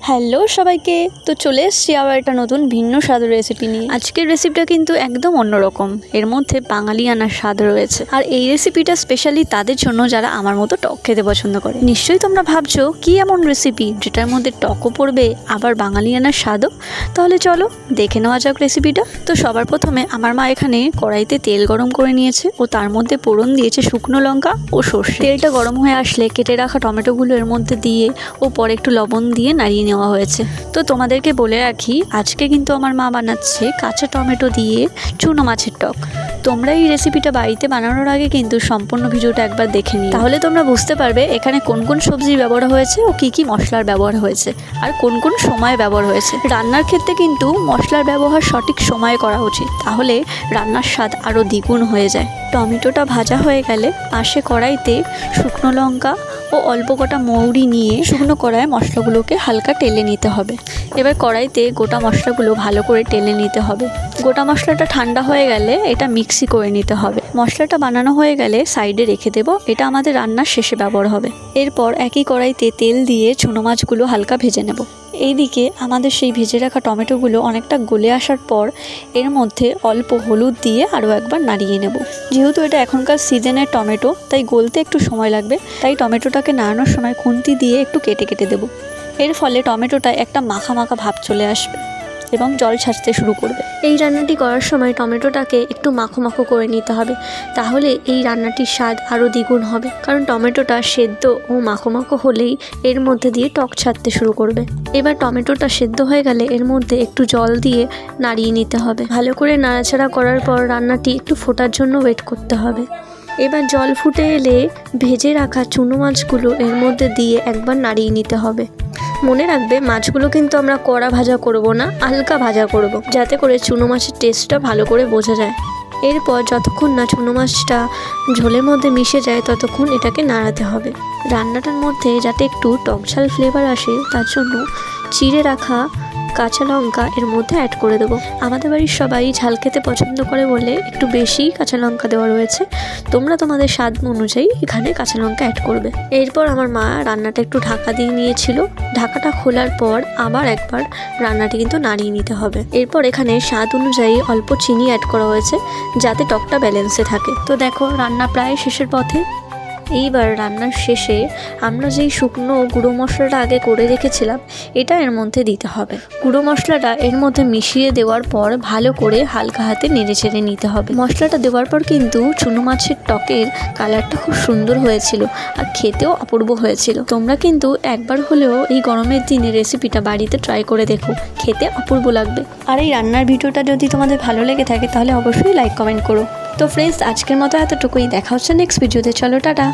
Hello সবাইকে, তো চলে এসেছি আবার একটা নতুন ভিন্ন স্বাদের রেসিপি নিয়ে। আজকের রেসিপিটা কিন্তু একদম অন্যরকম, এর মধ্যে বাঙালিয়ানার স্বাদ রয়েছে। আর এই রেসিপিটা স্পেশালি তাদের জন্য যারা আমার মতো টক খেতে পছন্দ করে। নিশ্চয়ই তোমরা ভাবছো কি এমন রেসিপি যেটার মধ্যে টকও পড়বে আবার বাঙালিয়ানার স্বাদও। তাহলে চলো দেখে নেওয়া যাক রেসিপিটা। তো সবার প্রথমে আমার মা এখানে কড়াইতে তেল গরম করে নিয়েছে ও তার মধ্যে ফোড়ন দিয়েছে শুকনো লঙ্কা ও সর্ষে। তেলটা গরম হয়ে আসলে কেটে রাখা টমেটোগুলো এর মধ্যে দিয়ে ও পরে একটু লবণ দিয়ে নাড়িয়ে নেওয়া হয়েছে। তো তোমাদেরকে বলে রাখি, আজকে কিন্তু আমার মা বানাচ্ছে কাঁচা টমেটো দিয়ে চুনো মাছের টক। তোমরা এই রেসিপিটা বাড়িতে বানানোর আগে কিন্তু সম্পূর্ণ ভিডিওটা একবার দেখে নিও, তাহলে তোমরা বুঝতে পারবে এখানে কোন কোন সবজি ব্যবহার হয়েছে ও কি কি মশলার ব্যবহার হয়েছে আর কোন কোন সময় ব্যবহার হয়েছে। রান্নার ক্ষেত্রে কিন্তু মশলার ব্যবহার সঠিক সময়ে করা উচিত, তাহলে রান্নার স্বাদ আরও দ্বিগুণ হয়ে যায়। টমেটোটা ভাজা হয়ে গেলে পাশে কড়াইতে শুকনো লঙ্কা ও অল্প কটা মৌরি নিয়ে শুকনো কড়ায় মশলাগুলোকে হালকা টেলে নিতে হবে। এবার কড়াইতে গোটা মশলাগুলো ভালো করে টেলে নিতে হবে। গোটা মশলাটা ঠান্ডা হয়ে গেলে এটা মিক্সি করে নিতে হবে। মশলাটা বানানো হয়ে গেলে সাইডে রেখে দেবো, এটা আমাদের রান্নার শেষে ব্যবহার হবে। এরপর একই কড়াইতে তেল দিয়ে চুনো মাছগুলো হালকা ভেজে নেব। এইদিকে আমাদের সেই ভেজে রাখা টমেটোগুলো অনেকটা গলে আসার পর এর মধ্যে অল্প হলুদ দিয়ে আরও একবার নাড়িয়ে নেব। যেহেতু এটা এখনকার সিজনের টমেটো, তাই গলতে একটু সময় লাগবে, তাই টমেটোটাকে নাড়ানোর সময় খুন্তি দিয়ে একটু কেটে কেটে দেবো। এর ফলে টমেটোটা একটা মাখা মাখা ভাব চলে আসবে এবং জল ছাড়তে শুরু করবে। এই রান্নাটি করার সময় টমেটোটাকে একটু মাখো মাখো করে নিতে হবে, তাহলে এই রান্নাটির স্বাদ আরও দ্বিগুণ হবে। কারণ টমেটোটা সেদ্ধ ও মাখো মাখো হলেই এর মধ্যে দিয়ে টক ছাড়তে শুরু করবে। এবার টমেটোটা সেদ্ধ হয়ে গেলে এর মধ্যে একটু জল দিয়ে নাড়িয়ে নিতে হবে। ভালো করে নাড়াচাড়া করার পর রান্নাটি একটু ফোটার জন্য ওয়েট করতে হবে। এবার জল ফুটে এলে ভেজে রাখা চুনো মাছগুলো এর মধ্যে দিয়ে একবার নাড়িয়ে নিতে হবে। মনে রাখবে, মাছগুলো কিন্তু আমরা কড়া ভাজা করব না, হালকা ভাজা করব, যাতে করে চুনো মাছের টেস্টটা ভালো করে বোঝা যায়। এরপর যতক্ষণ না চুনো মাছটা ঝোলের মধ্যে মিশে যায় ততক্ষণ এটাকে নাড়াতে হবে। রান্নাটার মধ্যে যাতে একটু টকঝাল ফ্লেভার আসে তার জন্য চিড়ে রাখা কাঁচা লঙ্কা এর মধ্যে অ্যাড করে দেবো। আমাদের বাড়ির সবাই ঝাল খেতে পছন্দ করে বলে একটু বেশি কাঁচা লঙ্কা দেওয়া রয়েছে। তোমরা তোমাদের স্বাদ অনুযায়ী এখানে কাঁচা লঙ্কা অ্যাড করবে। এরপর আমার মা রান্নাটা একটু ঢাকা দিয়ে নিয়েছিল। ঢাকাটা খোলার পর আবার একবার রান্নাটি কিন্তু নাড়িয়ে নিতে হবে। এরপর এখানে স্বাদ অনুযায়ী অল্প চিনি অ্যাড করা হয়েছে যাতে টকটা ব্যালেন্সে থাকে। তো দেখো, রান্না প্রায় শেষের পথে। এইবার রান্নার শেষে আমরা যেই শুকনো গুঁড়ো মশলাটা আগে করে রেখেছিলাম এটা এর মধ্যে দিতে হবে। গুঁড়ো মশলাটা এর মধ্যে মিশিয়ে দেওয়ার পর ভালো করে হালকা হাতে নেড়ে চেড়ে নিতে হবে। মশলাটা দেওয়ার পর কিন্তু চুনো মাছের টকের কালারটা খুব সুন্দর হয়েছিল আর খেতেও অপূর্ব হয়েছিল। তোমরা কিন্তু একবার হলেও এই গরমের দিনে রেসিপিটা বাড়িতে ট্রাই করে দেখো, খেতে অপূর্ব লাগবে। আর এই রান্নার ভিডিওটা যদি তোমাদের ভালো লেগে থাকে তাহলে অবশ্যই লাইক কমেন্ট করো। তো ফ্রেন্ডস, আজকের মতো এতটুকুই। দেখা হচ্ছে নেক্সট ভিডিওতে। চলো টাটা।